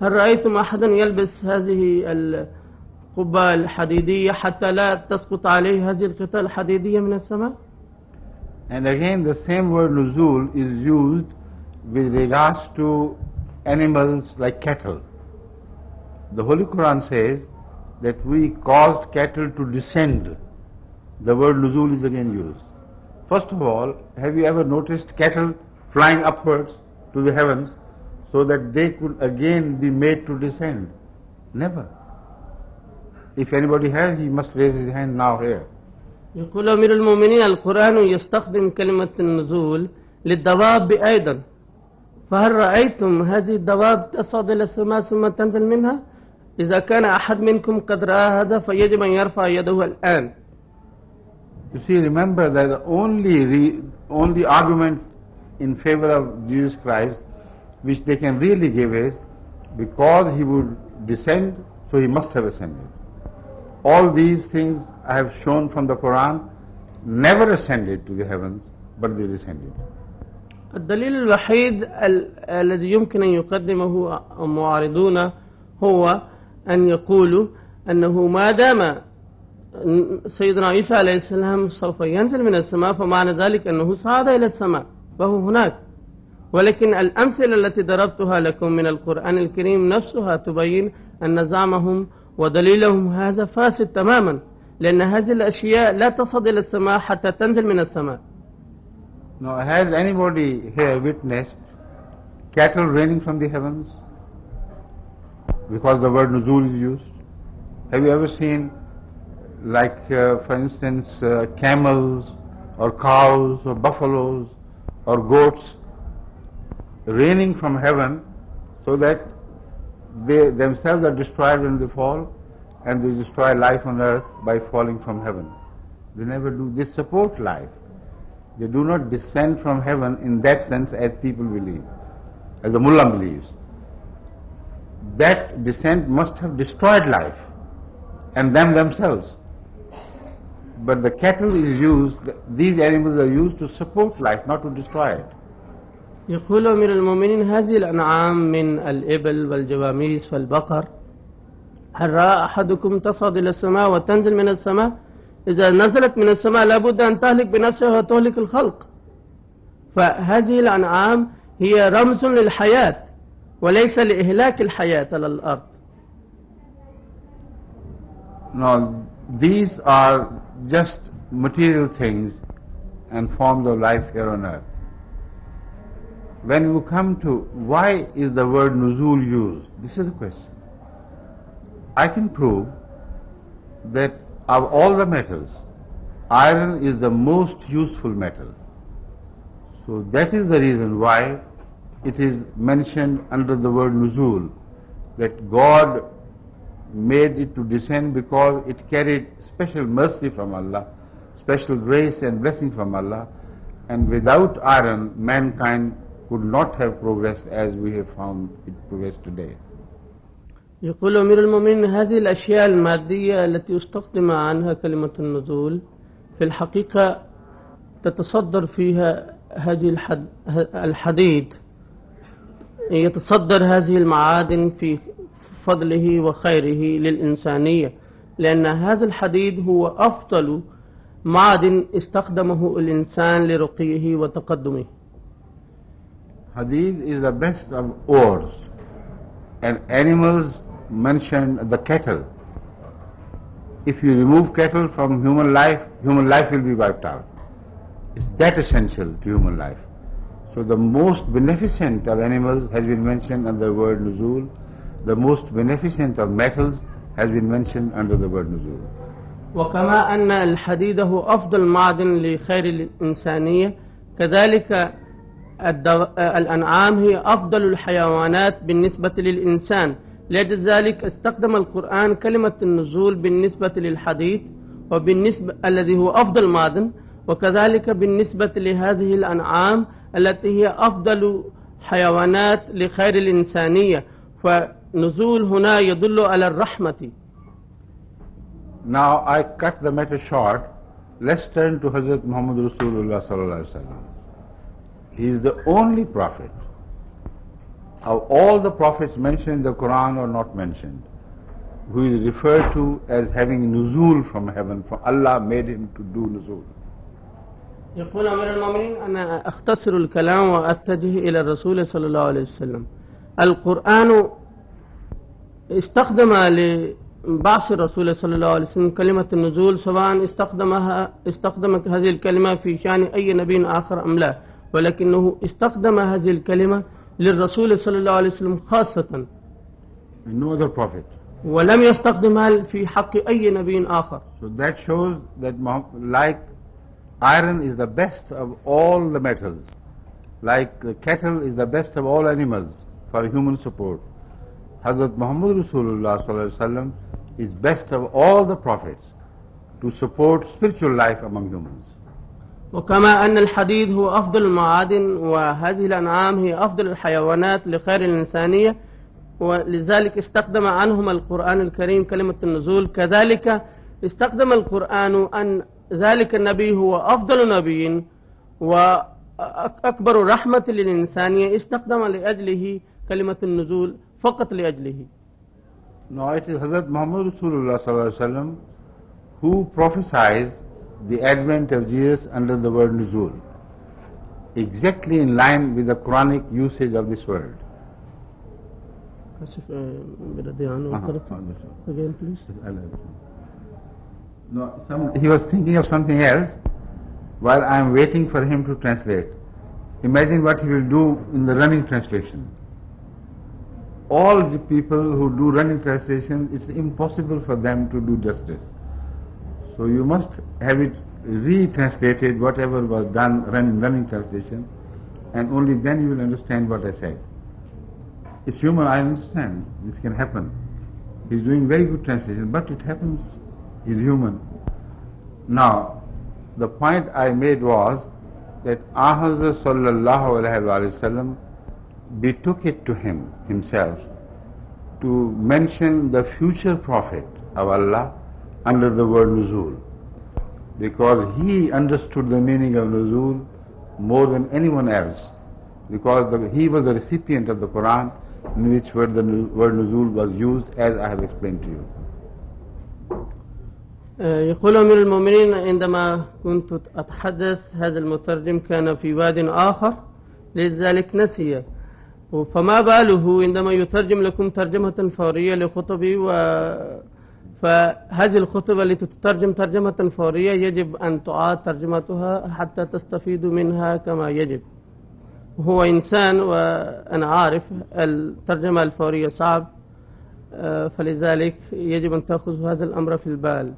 هل رأيتم أحدا يلبس هذه القبة الحديدية حتى لا تسقط عليه هذه القطع الحديدية من السماء؟ And again the same word nuzul is used with regards to animals like cattle. The Holy Quran says that we caused cattle to descend. The word nuzul is again used. First of all, have you ever noticed cattle flying upwards to the heavens so that they could again be made to descend? Never. If anybody has, he must raise his hand now here. يقول أمير المؤمنين القرآن يستخدم كلمة النزول للدواب أيضا، فهل رأيتم هذه الدواب تصعد إلى السماء ثم تنزل منها؟ إذا كان أحد منكم قد رأى هذا فيجب أن يرفع يده الآن. You see, remember that the only argument in favor of Jesus Christ which they can really give is because he would descend, so he must have ascended. All these things I have shown from the Quran never ascended to the heavens, but they descended. الدليل الوحيد الذي يمكن أن يقدمه المعارضون هو أن يقولوا أنه ما دام سيدنا عيسى عليه السلام سوف ينزل من السماء فمعنى ذلك أنه صعد إلى السماء وهو هناك. ولكن الأمثلة التي ضربتها لكم من القرآن الكريم نفسها تبين أن زعمهم ودليلهم هذا فاسد تماما، لأن هذه الأشياء لا تصعد إلى السماء حتى تنزل من السماء. Now, has anybody here witnessed cattle raining from the heavens? Because the word nuzul is used. Have you ever seen, like for instance, camels or cows or buffaloes or goats raining from heaven so that they themselves are destroyed when they fall, and they destroy life on earth by falling from heaven? They never do. They support life. They do not descend from heaven in that sense as people believe, as the mullah believes. That descent must have destroyed life and them themselves. But the cattle is used, these animals are used to support life, not to destroy it. يقول أمير المؤمنين هذه الأنعام من الإبل والجواميس والبقر، هل رأى أحدكم تصعد إلى السماء وتنزل من السماء؟ إذا نزلت من السماء لابد أن تهلك بنفسها وتهلك الخلق. فهذه الأنعام هي رمز للحياة وليس لإهلاك الحياة على الأرض. No, these are just material things and forms of life here on earth. When you come to why is the word nuzul used, this is the question. I can prove that of all the metals, iron is the most useful metal. So that is the reason why it is mentioned under the word nuzul, that God made it to descend because it carried special mercy from Allah, special grace and blessing from Allah, and without iron mankind could not have progressed as we have found it progressed today. يقول أمير المؤمنين هذه الأشياء المادية التي استخدم عنها كلمة النزول في الحقيقة تتصدر فيها هذه الحديد، يتصدر هذه المعادن في فضله وخيره للإنسانية، لأن هذا الحديد هو أفضل معدن استخدمه الإنسان لرقيه وتقدمه. Hadid is the best of ores, and animals mentioned the cattle. If you remove cattle from human life will be wiped out. It's that essential to human life. So the most beneficent of animals has been mentioned under the word nuzul. The most beneficent of metals has been mentioned under the word nuzul. وكما أن الحديد هو أفضل معدن لخير الإنسانية، كذلك الأنعام هي أفضل الحيوانات بالنسبة للإنسان. لأجل ذلك استخدم القرآن كلمة النزول بالنسبة للحديد وبالنسبة الذي هو أفضل معدن، وكذلك بالنسبة لهذه الأنعام التي هي أفضل حيوانات لخير الإنسانية. فنزول هنا يدل على الرحمة. Now I cut the matter short. Let's turn to Hazrat Muhammad Rasulullah sallallahu alaihi wasallam. He is the only prophet. Of all the prophets mentioned in the Quran or not mentioned, who is referred to as having nuzul from heaven, for Allah made him to do nuzul. يقول أمير المؤمنين أنا أختصر الكلام وأتجه إلى الرسول صلى الله عليه وسلم. القرآن استخدم لبعث الرسول صلى الله عليه وسلم كلمة النزول، سواء استخدمت هذه الكلمة في شأن أي نبي آخر أم لا، ولكنه استخدم هذه الكلمة للرسول صلى الله عليه وسلم خاصة. No other prophet. ولم يستخدمها في حق أي نبي آخر. So that shows that like iron is the best of all the metals, like cattle is the best of all animals for human support, Hazrat Muhammad Rasulullah sallallahu alaihi wasallam is best of all the prophets to support spiritual life among humans. وكما أن الحديد هو أفضل المعادن وهذه الأنعام هي أفضل الحيوانات لخير الإنسانية، ولذلك استخدم عنهم القرآن الكريم كلمة النزول، كذلك استخدم القرآن أن ذلك النبي هو أفضل نبي وأكبر رحمة للإنسانية، استخدم لأجله كلمة النزول فقط لأجله. No, it is Hazrat Muhammad Rasulullah sallallahu alaihi wasallam who prophesies the advent of Jesus under the word nuzul, exactly in line with the Quranic usage of this word. Again, please. No, he was thinking of something else while I am waiting for him to translate. Imagine what he will do in the running translation. All the people who do running translation, it's impossible for them to do justice. So you must have it retranslated, whatever was done running translation, and only then you will understand what I said. It's human, I understand, this can happen. He's doing very good translation, but it happens, he's human. Now, the point I made was that Ahazah sallallahu alayhi wa sallam betook it to himself to mention the future prophet of Allah under the word nuzul, because he understood the meaning of nuzul more than anyone else, because he was the recipient of the Quran in which the word nuzul was used, as I have explained to you. يقول أمير المؤمنين عندما كنت أتحدث هذا المترجم كان في واد آخر لذلك نسي، فما باله عندما يترجم لكم ترجمة فورية لخطبي، فهذه الخطبة التي تترجم ترجمة فورية يجب أن تعاد ترجمتها حتى تستفيد منها كما يجب. هو إنسان وأنا عارف الترجمة الفورية صعب، فلذلك يجب أن تأخذ هذا الأمر في البال.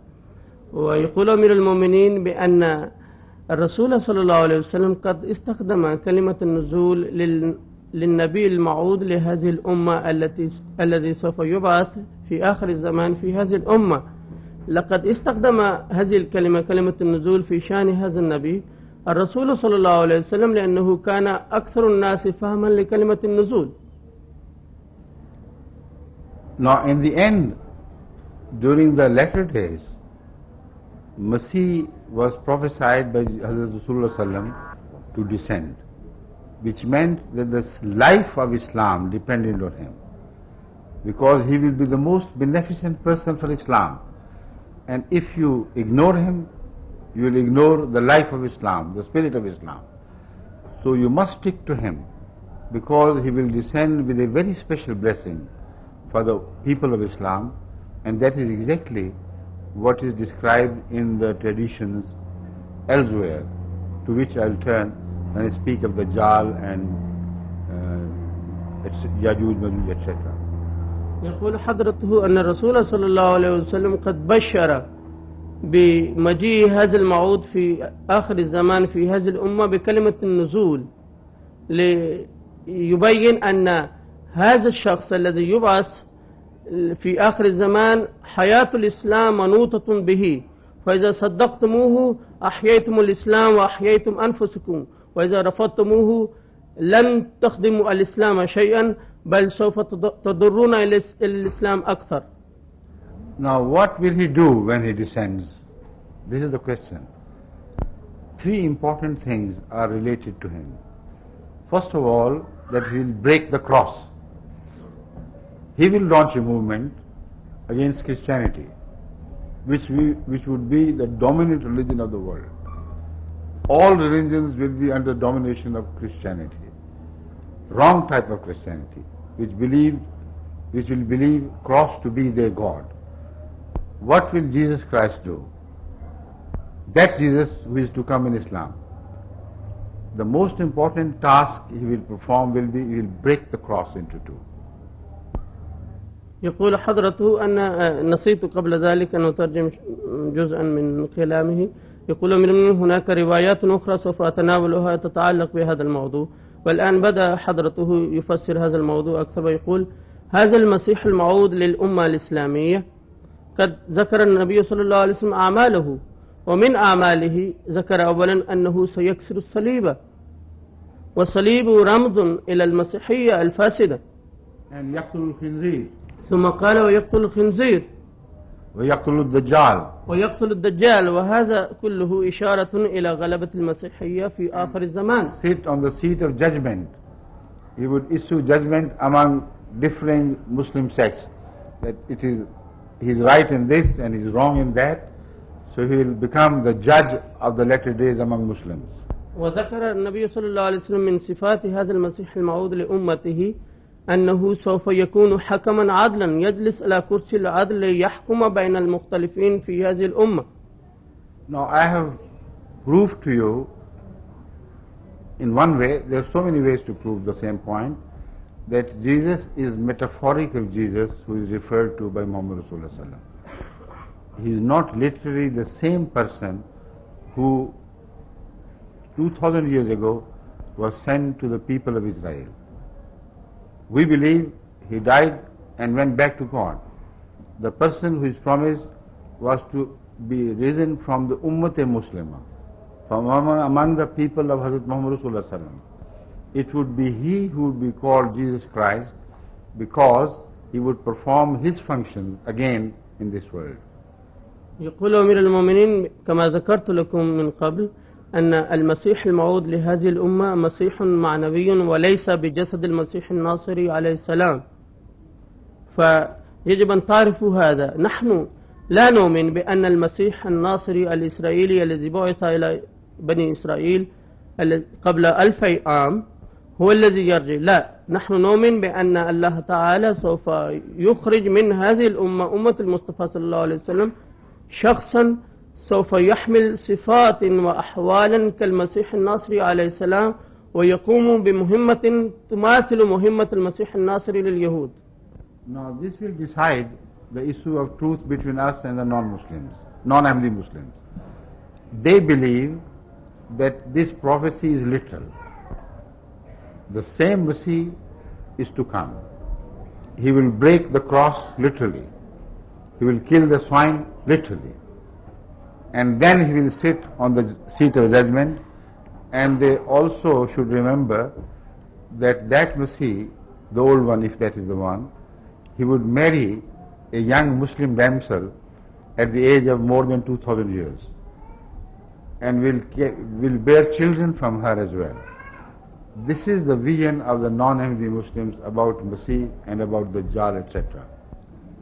ويقول أمير المؤمنين بأن الرسول صلى الله عليه وسلم قد استخدم كلمة النزول للنبي الموعود لهذه الأمة الذي سوف يبعث في آخر الزمان في هذه الأمة. لقد استخدم هذه الكلمة كلمة النزول في شأن هذا النبي الرسول صلى الله عليه وسلم لأنه كان أكثر الناس فهما لكلمة النزول. Now in the end, during the latter days, Masih was prophesied by Hazrat Rasulullah Sallam to descend, which meant that the life of Islam depended on him, because he will be the most beneficent person for Islam, and if you ignore him, you will ignore the life of Islam, the spirit of Islam. So you must stick to him, because he will descend with a very special blessing for the people of Islam, and that is exactly what is described in the traditions elsewhere, to which I will turn when I speak of Dajjal and Yajuj, Majuj, etc. يقول حضرته أن الرسول صلى الله عليه وسلم قد بشر بمجيء هذا الموعود في آخر الزمان في هذه الأمة بكلمة النزول، ليبين أن هذا الشخص الذي يبعث في آخر الزمان حياة الإسلام منوطة به، فإذا صدقتموه أحييتم الإسلام وأحييتم أنفسكم، وإذا رفضتموه لن تخدموا الإسلام شيئا بل سوف تضرون الإسلام أكثر. Now what will he do when he descends? This is the question. Three important things are related to him. First of all, that he will break the cross. He will launch a movement against Christianity, which would be the dominant religion of the world. All religions will be under domination of Christianity. Wrong type of Christianity, which will believe cross to be their God. What will Jesus Christ do? That Jesus who is to come in Islam. The most important task he will perform will be, he will break the cross into two. يقول حضرته أن نسيت قبل ذلك أن أترجم جزءا من كلامه. يقول من هناك روايات أخرى سوف أتناولها تتعلق بهذا الموضوع، والآن بدأ حضرته يفسر هذا الموضوع أكثر. يقول هذا المسيح الموعود للأمة الإسلامية قد ذكر النبي صلى الله عليه وسلم أعماله، ومن أعماله ذكر أولا أنه سيكسر الصليب، والصليب رمز إلى المسيحية الفاسدة. يقتل الخنزير. ثم قال ويقتل الخنزير. ويقتل الدجال، وهذا كله إشارة إلى غلبة المسيحية في آخر الزمان. Sit on the seat of judgment. He would issue judgment among different Muslim sects, that he's right in this and he's wrong in that. So he will become the judge of the latter days among Muslims. وذكر النبي صلى الله عليه وسلم من صفات هذا المسيح الموعود لأمته أنه سوف يكون حكما عدلا، يجلس على كرسي العدل ليحكم بين المختلفين في هذه الأمة. Now I have proved to you in one way, there are so many ways to prove the same point, that Jesus is metaphorical Jesus who is referred to by Muhammad Rasulullah Sallam. He is not literally the same person who 2000 years ago was sent to the people of Israel. We believe he died and went back to God. The person who is promised was to be risen from the Ummah-e-Muslimah, from among the people of Hazrat Muhammad Rasulullah Sallam. It would be he who would be called Jesus Christ, because he would perform his functions again in this world. يقول أمير المؤمنين كما ذكرت لكم من قبل أن المسيح الموعود لهذه الأمة مسيح معنوي وليس بجسد المسيح الناصري عليه السلام، فيجب أن تعرفوا هذا. نحن لا نؤمن بأن المسيح الناصري الإسرائيلي الذي بعث إلى بني إسرائيل قبل 2000 عام هو الذي يرجع، لا، نحن نؤمن بأن الله تعالى سوف يخرج من هذه الأمة، أمة المصطفى صلى الله عليه وسلم، شخصا سوف يحمل صفات وأحوالا كالمسيح الناصري عليه السلام، ويقوم بمهمة تماثل مهمة المسيح الناصري لليهود. Now this will decide the issue of truth between us and the non-Muslims, non-Ahmadi Muslims. They believe that this prophecy is literal. the same Masih is to come. He will break the cross literally. He will kill the swine literally. And then he will sit on the seat of judgment. And they also should remember that that Masih, the old one, if that is the one, he would marry a young Muslim damsel at the age of more than 2000 years and will bear children from her as well. This is the vision of the non-Ahmadi Muslims about Masih and about Dajjal, etc.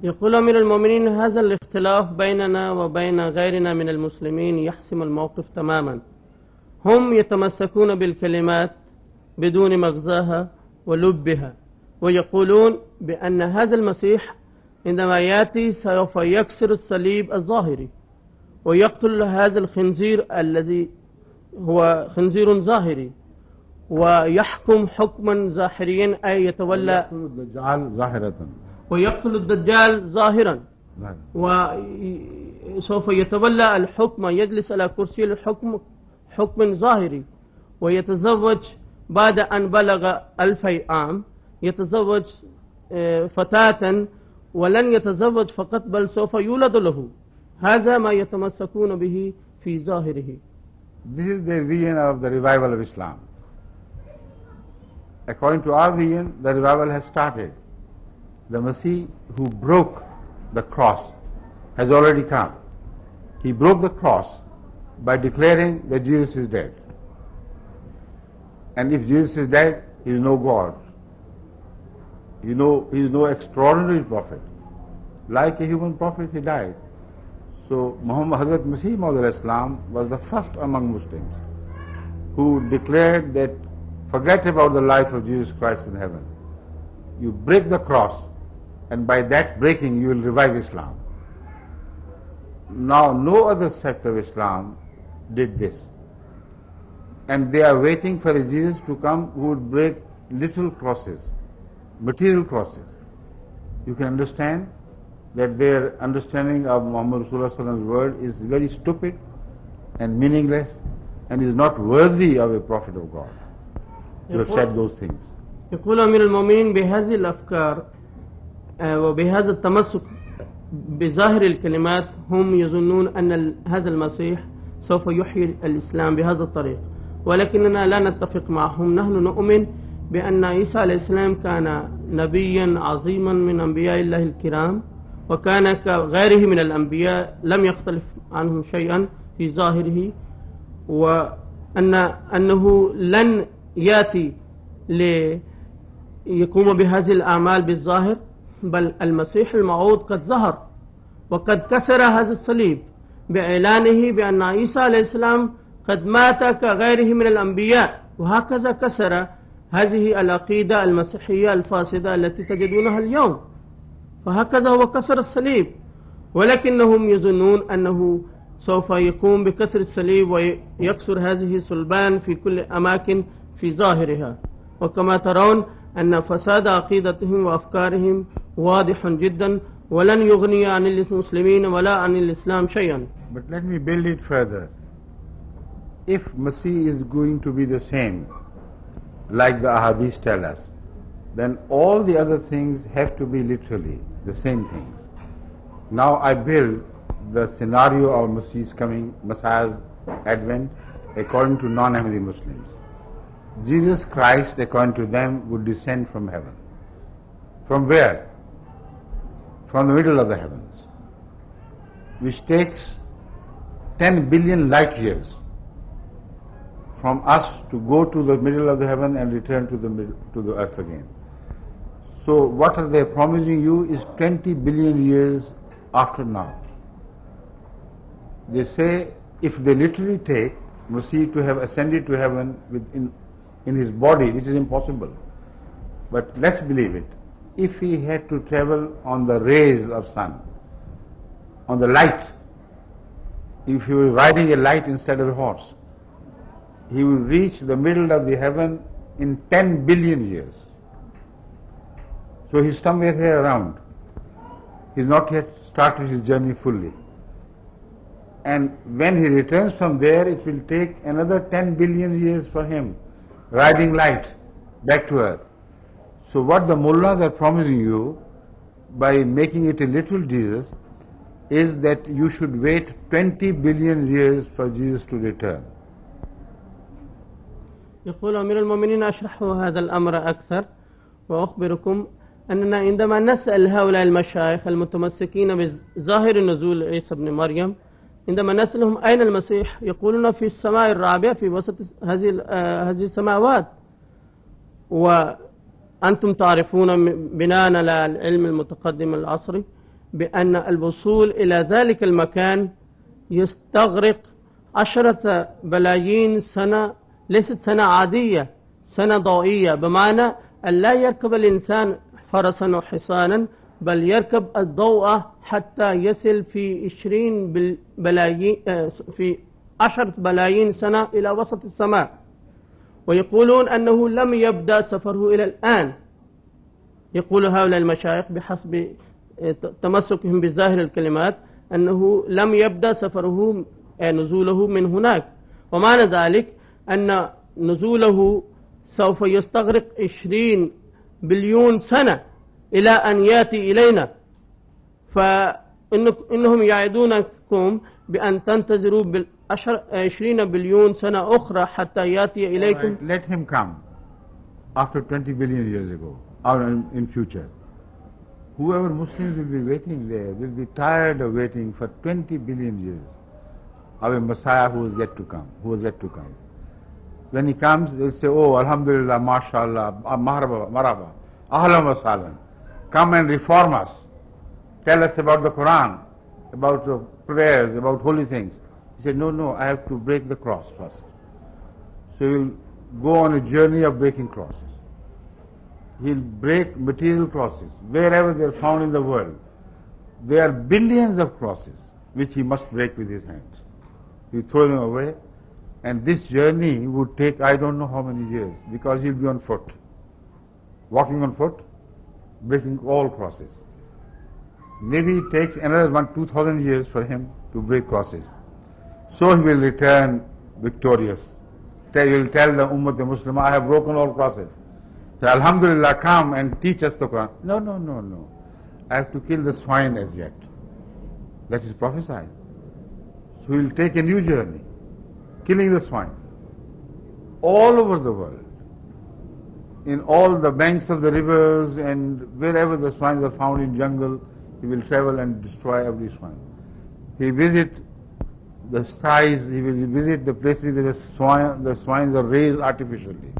يقول أمير المؤمنين هذا الاختلاف بيننا وبين غيرنا من المسلمين يحسم الموقف تماما. هم يتمسكون بالكلمات بدون مغزاها ولبها ويقولون بأن هذا المسيح عندما يأتي سوف يكسر الصليب الظاهري ويقتل هذا الخنزير الذي هو خنزير ظاهري ويحكم حكما ظاهريا أي يتولى ويقتل الدجال ظاهرا وسوف يتولى الحكم يجلس على كرسي الحكم حكم ظاهري ويتزوج بعد أن بلغ 2000 عام يتزوج فتاة ولن يتزوج فقط بل سوف يولد له. هذا ما يتمسكون به في ظاهره. This is the vision of the revival of Islam. According to our vision, the revival has started. The Masih who broke the cross has already come. He broke the cross by declaring that Jesus is dead. And if Jesus is dead, he is no God. He is no extraordinary prophet. Like a human prophet, he died. So Muhammad Hazrat Masih Maud Islam was the first among Muslims who declared that forget about the life of Jesus Christ in heaven. You break the cross, and by that breaking you will revive Islam. Now no other sect of Islam did this. And they are waiting for a Jesus to come who would break little crosses, material crosses. You can understand that their understanding of Muhammad Rasulullah's word is very stupid and meaningless and is not worthy of a prophet of God to have said those things. يقول أمير المؤمنين بهذه الأفكار وبهذا التمسك بظاهر الكلمات هم يظنون أن هذا المسيح سوف يحيي الإسلام بهذا الطريق، ولكننا لا نتفق معهم. نحن نؤمن بأن عيسى عليه السلام كان نبيا عظيما من أنبياء الله الكرام وكان كغيره من الأنبياء لم يختلف عنهم شيئا في ظاهره، وأنه لن يأتي ليقوم بهذه الأعمال بالظاهر، بل المسيح الموعود قد ظهر وقد كسر هذا الصليب بإعلانه بأن عيسى عليه السلام قد مات كغيره من الأنبياء، وهكذا كسر هذه العقيدة المسيحية الفاسدة التي تجدونها اليوم. فهكذا هو كسر الصليب، ولكنهم يظنون أنه سوف يقوم بكسر الصليب ويكسر هذه الصلبان في كل أماكن في ظاهرها. وكما ترون أن فساد عقيدتهم وأفكارهم واضح جدا ولن يغني عن المسلمين ولا عن الإسلام شيئا. But let me build it further. If Masih is going to be the same, like the Ahadith tell us, then all the other things have to be literally the same things. Now I build the scenario of Masih's coming, Messiah's advent, according to non-Ahmadi Muslims. Jesus Christ, according to them, would descend from heaven. From where? From the middle of the heavens, which takes 10 billion light years from us to go to the middle of the heaven and return to the earth again. So what are they promising you is 20 billion years after now. They say if they literally take Masih to have ascended to heaven in his body, which is impossible, but let's believe it. If he had to travel on the rays of sun, on the light, if he was riding a light instead of a horse, he will reach the middle of the heaven in 10 billion years. So he's somewhere here around. He's not yet started his journey fully. And when he returns from there, it will take another 10 billion years for him, riding light, back to earth. So what the mullahs are promising you by making it a literal Jesus is that you should wait 20 billion years for Jesus to return. يقول أمير المؤمنين أشرح هذا الأمر أكثر وأخبركم أننا عندما نسأل هؤلاء المشايخ المتمسكين بظاهر نزول عيسى بن مريم، عندما نسألهم أين المسيح، يقولون في السماء الرابعة في وسط هذه السماوات. وأنتم تعرفون بناء على العلم المتقدم العصري بأن الوصول إلى ذلك المكان يستغرق 10 بلايين سنة، ليست سنة عادية، سنة ضوئية، بمعنى أن لا يركب الإنسان فرسا وحصانا، بل يركب الضوء حتى يصل في 10 بلايين سنة إلى وسط السماء. ويقولون أنه لم يبدأ سفره إلى الآن. يقول هؤلاء المشايخ بحسب تمسكهم بظاهر الكلمات أنه لم يبدأ سفره نزوله من هناك، ومعنى ذلك أن نزوله سوف يستغرق 20 بليون سنة إلى أن يأتي إلينا. فإنهم يعدونكم بأن تنتظروا 20 بليون سنة أخرى حتى يأتي إليكم. Let him come after 20 billion years ago or in future. Whoever Muslims will be waiting there will be tired of waiting for 20 billion years of a Messiah who is yet to come, When he comes, they'll say, oh, Alhamdulillah, MashaAllah, Marhaba, Ahlan wa Sahlan. Come and reform us. Tell us about the Quran, about the prayers, about holy things. He said, no, I have to break the cross first. So he'll go on a journey of breaking crosses. He'll break material crosses, wherever they are found in the world. There are billions of crosses which he must break with his hands. He'll throw them away, and this journey would take I don't know how many years, because he'll be on foot. Walking on foot, breaking all crosses. Maybe it takes another 2,000 years for him to break crosses. So he will return victorious. He will tell the Ummah Muslim, I have broken all crosses. Say, Alhamdulillah, come and teach us the Quran. No. I have to kill the swine as yet. That is prophesied. So he will take a new journey, killing the swine. All over the world, in all the banks of the rivers and wherever the swines are found in jungle, he will travel and destroy every swine. He visits the skies, he will visit the places where the swines are raised artificially,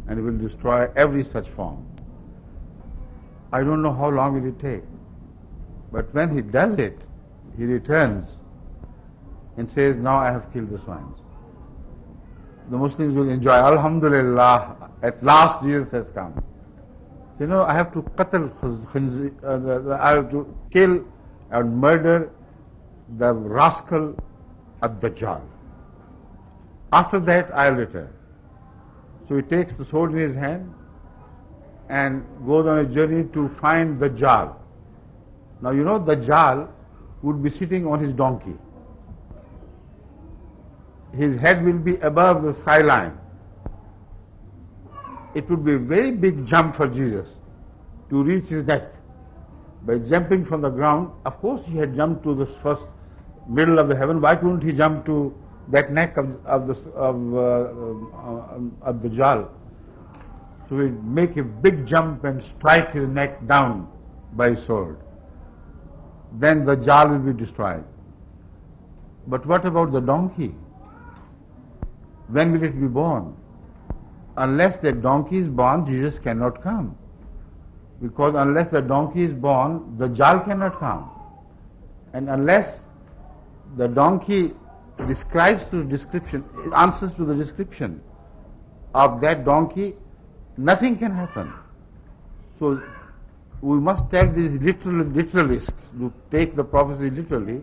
and he will destroy every such form. I don't know how long will it take, but when he does it, he returns and says, now I have killed the swines. The Muslims will enjoy, Alhamdulillah, at last Jesus has come. I have to I have to kill and murder the rascal Ad-Dajjal. After that I will return. So he takes the sword in his hand and goes on a journey to find Dajjal. Now Dajjal would be sitting on his donkey. His head will be above the skyline. It would be a very big jump for Jesus to reach his neck. By jumping from the ground, of course he had jumped to the first middle of the heaven. Why couldn't he jump to that neck of the Dajjal? So he'd make a big jump and strike his neck down by his sword. Then the Dajjal will be destroyed. But what about the donkey? When will it be born? Unless the donkey is born, Jesus cannot come. Because unless the donkey is born, the Dajjal cannot come. And unless the donkey answers to the description of that donkey, nothing can happen. So we must tell these literalists who take the prophecy literally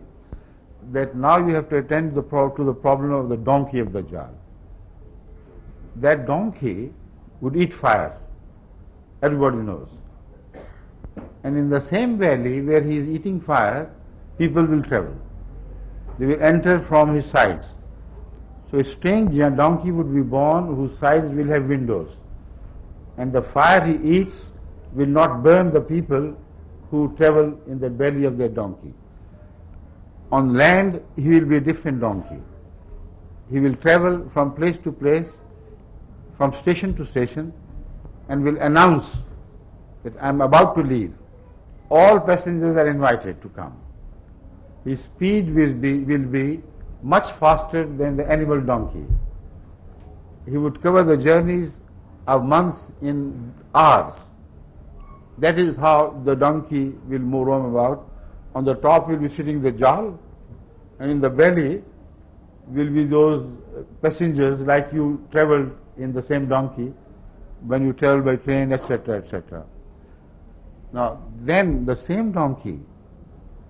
that now you have to attend to the problem of the donkey of the Dajjal. That donkey would eat fire. Everybody knows. And in the same valley where he is eating fire, people will travel. They will enter from his sides. So a strange donkey would be born whose sides will have windows. and the fire he eats will not burn the people who travel in the belly of their donkey. On land, he will be a different donkey. He will travel from place to place, from station to station, and will announce that I am about to leave. All passengers are invited to come. His speed will be much faster than the animal donkeys. He would cover the journeys of months in hours. That is how the donkey will move roam about. On the top will be sitting the jal, and in the belly will be those passengers like you traveled in the same donkey when you travel by train, etc., etc. Now, then the same donkey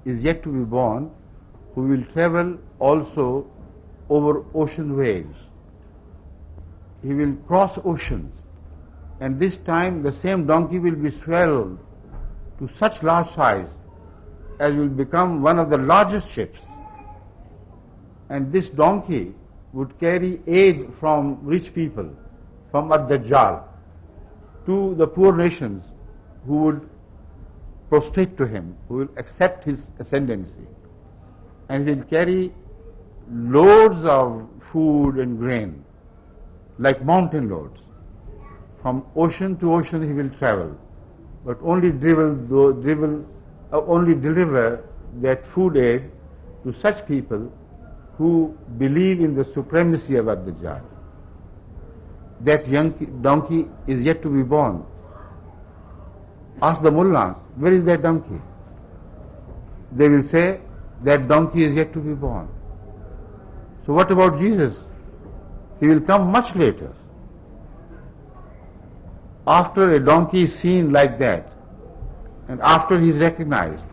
is yet to be born, who will travel also over ocean waves. He will cross oceans, and this time the same donkey will be swelled to such large size as will become one of the largest ships. And this donkey would carry aid from rich people, from Ad-Dajjal, to the poor nations who would prostrate to him, who will accept his ascendancy. And he will carry loads of food and grain, like mountain loads. From ocean to ocean he will travel, but only deliver that food aid to such people who believe in the supremacy of Ad-Dajjal. That young donkey is yet to be born. Ask the mullahs, where is that donkey? They will say, that donkey is yet to be born. So what about Jesus? He will come much later. After a donkey is seen like that, and after he is recognized,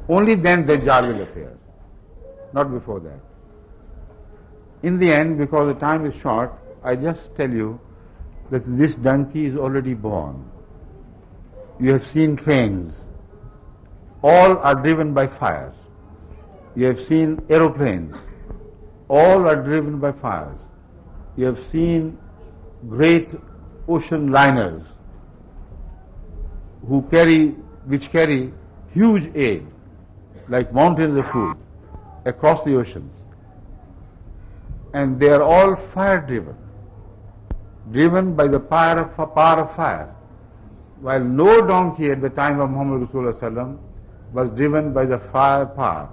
only then Dajjal will appear, not before that. In the end, because the time is short, I just tell you that this donkey is already born. You have seen trains. All are driven by fires. You have seen aeroplanes. All are driven by fires. You have seen great ocean liners which carry huge aid, like mountains of food, across the oceans. And they are all fire driven by the power of fire. While no donkey at the time of Muhammad Rasulullah was driven by the fire power.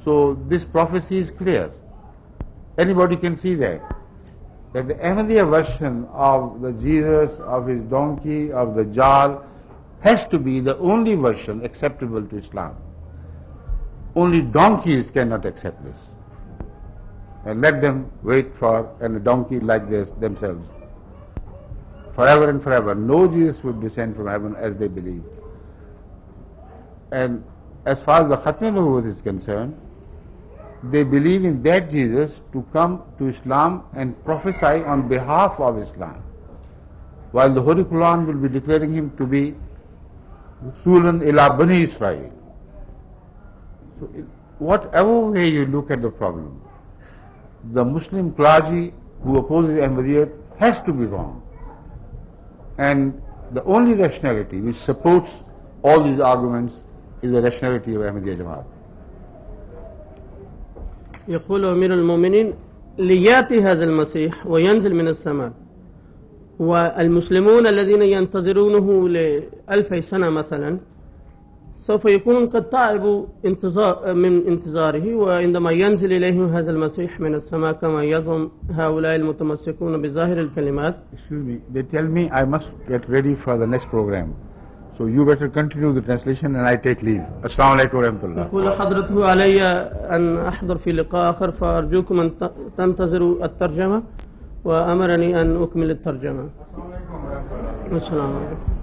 So this prophecy is clear. Anybody can see that the Ahmadiyya version of the Jesus, of his donkey, of the Jal, has to be the only version acceptable to Islam. Only donkeys cannot accept this. And let them wait for a donkey like this themselves. Forever and forever, no Jesus would descend from heaven as they believe. And as far as the Khatam Nabuwwa is concerned, they believe in that Jesus to come to Islam and prophesy on behalf of Islam, while the Holy Quran will be declaring him to be Rasulan ila Bani Israel. So whatever way you look at the problem, the Muslim clergy who opposes Ahmadiyyat has to be wrong. And the only rationality which supports all these arguments is the rationality of Ahmadiyya Jamaat. يقول أمير المؤمنين ليأتي هذا المسيح وينزل من السماء، والمسلمون الذين ينتظرونه ل2000 سنة مثلا سوف يكونون قد تعبوا من انتظاره، وعندما ينزل إليهم هذا المسيح من السماء كما يزعم هؤلاء المتمسكون بظاهر الكلمات. Excuse me, they tell me I must get ready for the next program. So you better continue the translation and I take leave. Assalamu alaikum wa rahmatullah. يقول حضرته علي أن أحضر في لقاء آخر، فأرجوكم أن تنتظروا الترجمة، وأمرني أن أكمل الترجمة. السلام عليكم.